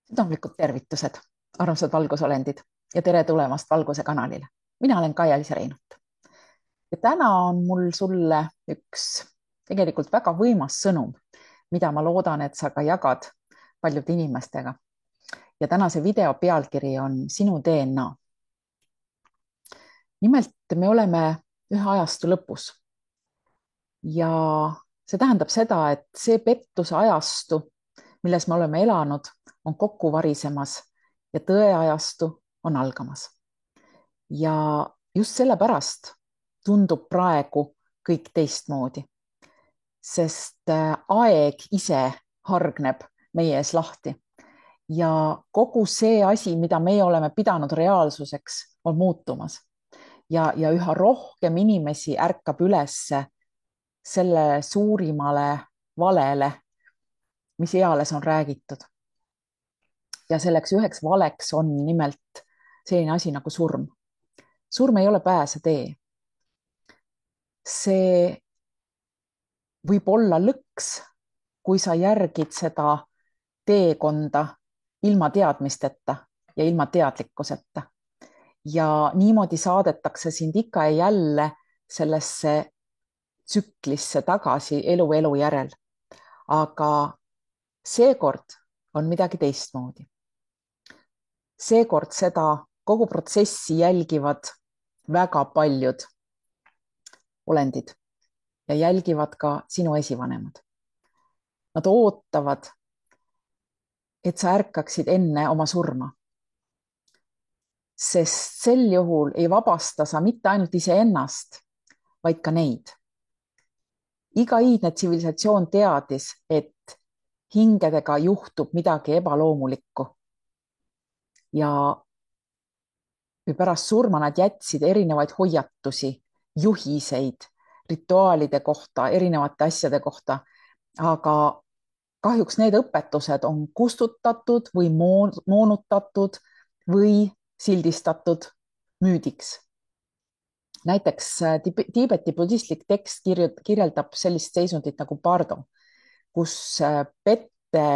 Südamlikud tervitused, armsad valgusolendid ja tere tulemast Valguse kanalile. Mina olen Kaia-Liisa Reinut ja täna on mul sulle üks tegelikult väga võimas sõnum, mida ma loodan, et sa ka jagad paljude inimestega. Ja tänase video pealkiri on Sinu DNA. Nimelt me oleme ühe ajastu lõpus ja see tähendab seda, et see pettuse ajastu, milles me oleme elanud, on kokku varisemas ja tõeajastu on algamas. Ja just sellepärast tundub praegu kõik teistmoodi, sest aeg ise hargneb meie ees lahti ja kogu see asi, mida meie oleme pidanud reaalsuseks, on muutumas ja üha rohkem inimesi ärkab ülesse selle suurimale valele, mis eales on räägitud. Ja selleks üheks valeks on nimelt selline asi nagu surm. Surm ei ole pääsetee. See võib olla lõks, kui sa järgid seda teekonda ilma teadmisteta ja ilma teadlikkuseta. Ja niimoodi saadetakse sind ikka ja jälle sellesse tsüklisse tagasi elu järel. Aga seekord on midagi teistmoodi. Seekord seda kogu protsessi jälgivad väga paljud olendid ja jälgivad ka sinu esivanemad. Nad ootavad, et sa ärkaksid enne oma surma. Sest sel juhul ei vabasta sa mitte ainult iseennast, vaid ka neid. Iga iidne tsivilisatsioon teadis, et hingedega juhtub midagi ebaloomulikku. Ja pärast surma nad jätsid erinevaid hoiatusi, juhiseid, rituaalide kohta, erinevate asjade kohta, aga kahjuks need õpetused on kustutatud või moonutatud või sildistatud müüdiks. Näiteks Tiibeti budistlik tekst kirjeldab sellist seisundit nagu bardo, kus pette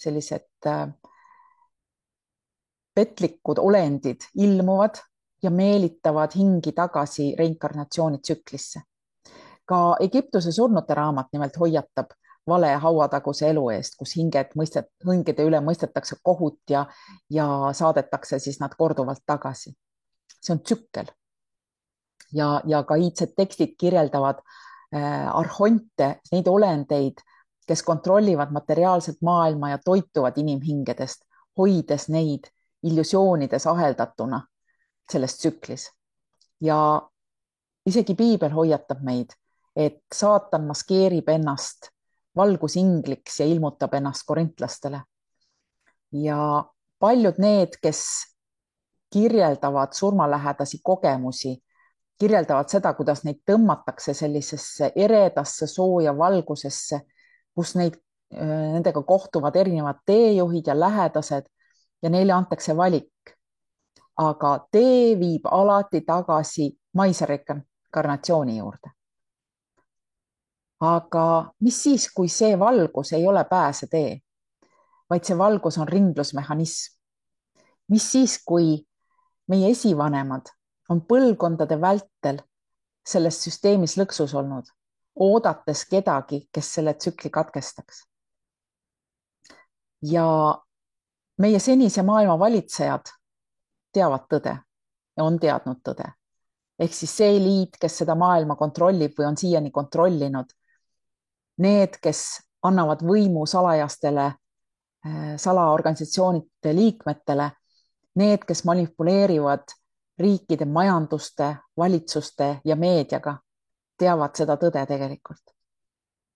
sellised petlikud olendid ilmuvad ja meelitavad hingi tagasi reinkarnatsiooni tsüklisse. Ka Egiptuse surnute raamat nimelt hoiatab vale hauataguse elu eest, kus hingede üle mõistetakse kohut ja saadetakse siis nad korduvalt tagasi. See on tsükkel. Ja ka iidsed tekstid kirjeldavad arhonte, neid olendeid, kes kontrollivad materiaalset maailma ja toituvad inimhingedest, hoides neid illusioonides aheldatuna selles tsüklis. Ja isegi piibel hoiatab meid, et saatan maskeerib ennast valgusingliks ja ilmutab ennast korintlastele. Ja paljud need, kes kirjeldavad surmalähedasi kogemusi, kirjeldavad seda, kuidas neid tõmmatakse sellisesse eredasse sooja valgusesse, kus nendega kohtuvad erinevad teejuhid ja lähedased ja neile antakse valik. Aga tee viib alati tagasi maise reinkarnatsiooni juurde. Aga mis siis, kui see valgus ei ole pääsetee, vaid see valgus on ringlusmehhanism? Mis siis, kui meie esivanemad on põlvkondade vältel selles süsteemis lõksus olnud, oodates kedagi, kes selle tsükli katkestaks? Ja meie senise maailma valitsejad teavad tõde ja on teadnud tõde. Ehk siis see eliit, kes seda maailma kontrollib või on siiani kontrollinud, need, kes annavad võimu salajastele salaorganisatsioonide liikmetele, need, kes manipuleerivad riikide majanduste, valitsuste ja meediaga, teavad seda tõde tegelikult.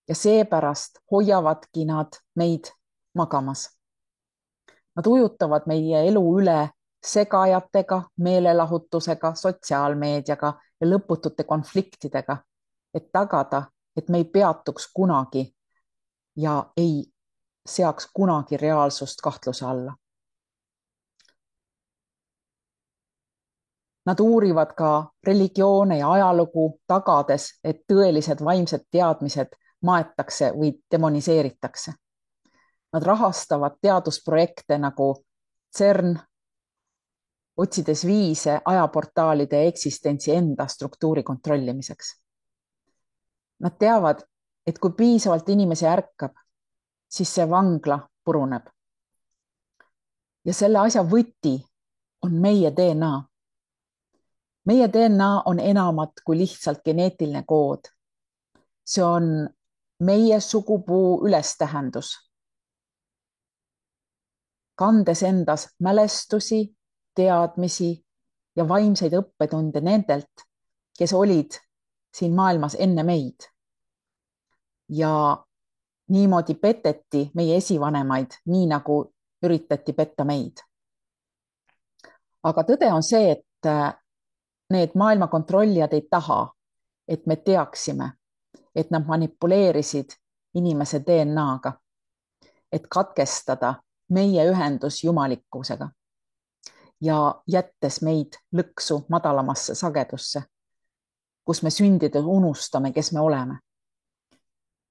Ja seepärast hoiavadki nad meid magamas. Nad ujutavad meie elu üle segajatega, meelelahutusega, sotsiaalmeediaga ja lõputute konfliktidega, et tagada, et me ei peatuks kunagi ja ei seaks kunagi reaalsust kahtluse alla. Nad uurivad ka religioone ja ajalugu, tagades, et tõelised vaimsed teadmised maetakse või demoniseeritakse. Nad rahastavad teadusprojekte nagu CERN, otsides viise ajaportaalide eksistentsi enda struktuuri kontrollimiseks. Nad teavad, et kui piisavalt inimesi ärkab, siis see vangla puruneb. Ja selle asja võti on meie DNA. Meie DNA on enamat kui lihtsalt geneetiline kood. See on meie sugupuu ülestähendus, kandes endas mälestusi, teadmisi ja vaimseid õppetunde nendelt, kes olid siin maailmas enne meid. Ja niimoodi peteti meie esivanemaid, nii nagu üritati petta meid. Aga tõde on see, et need maailma kontrollijad ei taha, et me teaksime, et nad manipuleerisid inimese DNA-ga, et katkestada meie ühendus jumalikkusega ja jättes meid lõksu madalamasse sagedusse, kus me sündides unustame, kes me oleme.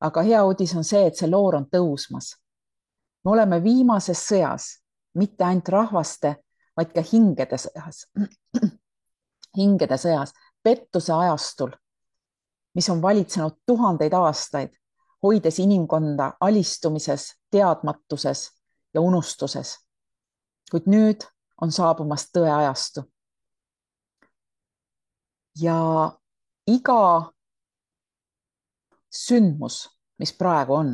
Aga hea uudis on see, et see loor on tõusmas. Me oleme viimases sõjas, mitte ainult rahvaste, vaid ka hingede sõjas. Hingede sõjas, pettuse ajastul, mis on valitsenud tuhandeid aastaid, hoides inimkonda alistumises, teadmatuses ja unustuses. Kuid nüüd on saabumas tõe ajastu. Ja iga sündmus, mis praegu on,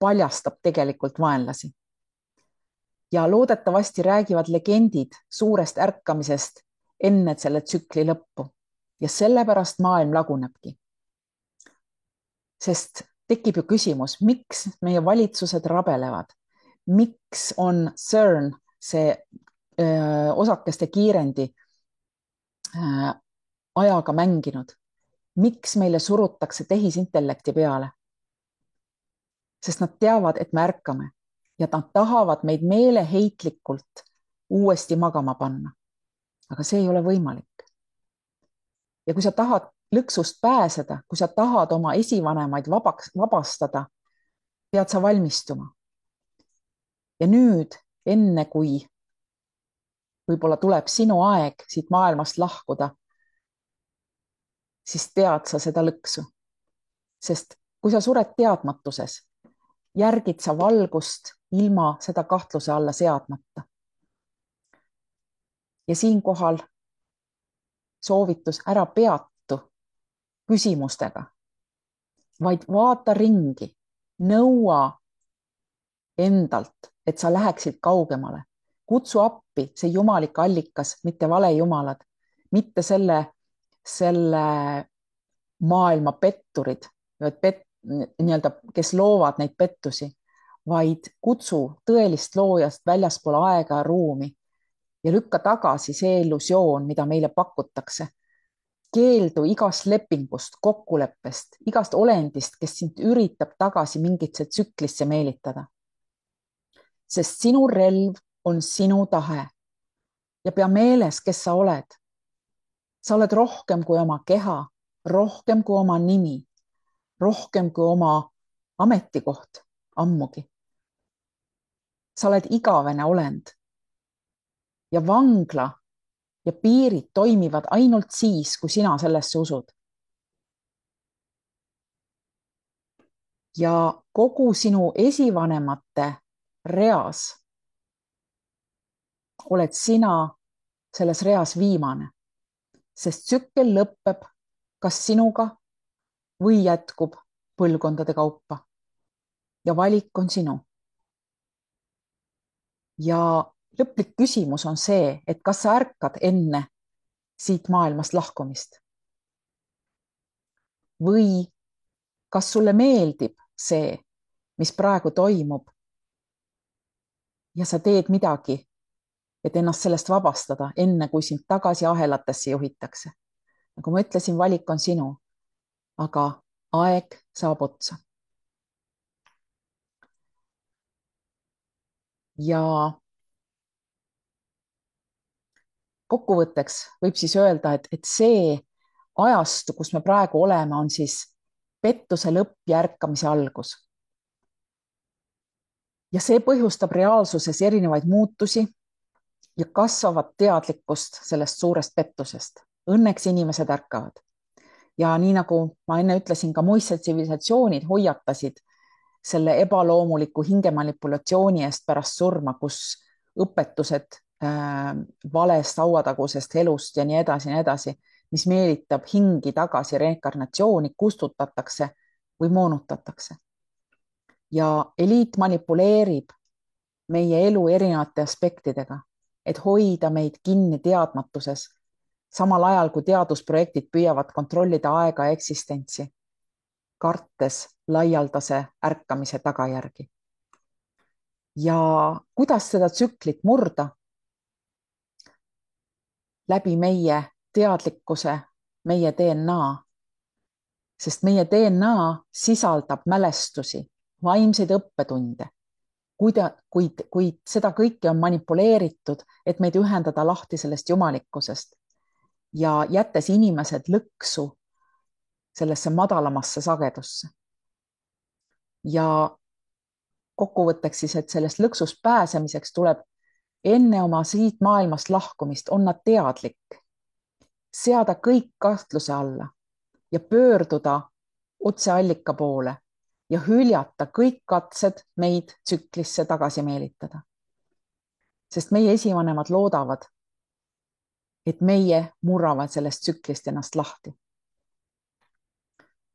paljastab tegelikult vaenlasi. Ja loodetavasti räägivad legendid suurest ärkamisest enne selle tsükli lõppu. Ja sellepärast maailm lagunebki. Sest tekib ju küsimus, miks meie valitsused rabelevad? Miks on CERN, see osakeste kiirendi ajaga mänginud? Miks meile surutakse tehisintellekti peale? Sest nad teavad, et me ärkame ja nad tahavad meid meeleheitlikult uuesti magama panna. Aga see ei ole võimalik. Ja kui sa tahad lõksust pääseda, kui sa tahad oma esivanemaid vabastada, pead sa valmistuma. Ja nüüd, enne kui võib-olla tuleb sinu aeg siit maailmast lahkuda, siis tead sa seda lõksu. Sest kui sa sured teadmatuses, järgid sa valgust ilma seda kahtluse alla seadmata. Ja siinkohal soovitus, ära peatu küsimustega, vaid vaata ringi, nõua endalt, et sa läheksid kaugemale. Kutsu appi see jumalik allikas, mitte valejumalad, mitte selle maailma petturid, kes loovad neid pettusi, vaid kutsu tõelist loojast väljaspool aega ja ruumi ja lükka tagasi see illusioon, mida meile pakutakse. Keeldu igast lepingust, kokkuleppest, igast olendist, kes sind üritab tagasi mingitse tsüklisse meelitada. Sest sinu relv on sinu tahe ja pea meeles, kes sa oled. Sa oled rohkem kui oma keha, rohkem kui oma nimi, rohkem kui oma ametikoht, ammugi. Sa oled igavene olend ja vangla ja piirid toimivad ainult siis, kui sina sellesse usud. Ja kogu sinu esivanemate reas oled sina selles reas viimane, sest tsükkel lõpeb kas sinuga või jätkub põlvkondade kaupa. Ja valik on sinu. Ja lõplik küsimus on see, et kas sa ärkad enne siit maailmast lahkumist? Või kas sulle meeldib see, mis praegu toimub ja sa teed midagi, et ennast sellest vabastada, enne kui sind tagasi ahelatesse juhitakse? Nagu ma ütlesin, valik on sinu, aga aeg saab otsa. Ja kokkuvõtteks võib siis öelda, et see ajastu, kus me praegu oleme, on siis pettuse lõpp ja ärkamise algus. ja see põhjustab reaalsuses erinevaid muutusi ja kasvavat teadlikkust sellest suurest pettusest. Õnneks inimesed ärkavad. Ja nii nagu ma enne ütlesin, ka muistsed tsivilisatsioonid hoiatasid selle ebaloomuliku hingemanipulatsiooni eest pärast surma, kus õpetused valest hauatagusest elust ja nii edasi, mis meelitab hingi tagasi reinkarnatsiooni, kustutatakse või moonutatakse. Ja eliit manipuleerib meie elu erinevate aspektidega, et hoida meid kinni teadmatuses, samal ajal kui teadusprojektid püüavad kontrollida aega ja eksistentsi, kartes laialdase ärkamise tagajärgi. Ja kuidas seda tsüklit murda? Läbi meie teadlikkuse, meie DNA. Sest meie DNA sisaldab mälestusi, vaimseid õppetunde, kuid seda kõike on manipuleeritud, et meid ühendada lahti sellest jumalikkusest ja jättes inimesed lõksu sellesse madalamasse sagedusse. Ja kokkuvõtteks siis, et sellest lõksust pääsemiseks tuleb enne oma siit maailmast lahkumist, on nad teadlik, seada kõik kahtluse alla ja pöörduda otse allika poole ja hüljata kõik katsed meid tsüklisse tagasi meelitada. Sest meie esivanemad loodavad, et meie murravad sellest tsüklist ennast lahti.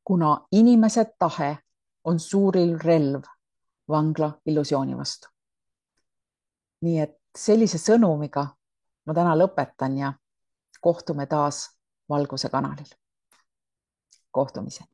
Kuna inimese tahe on suuril relv vangla illusiooni vastu. Nii et sellise sõnumiga ma täna lõpetan ja kohtume taas Valguse kanalil. Kohtumiseni.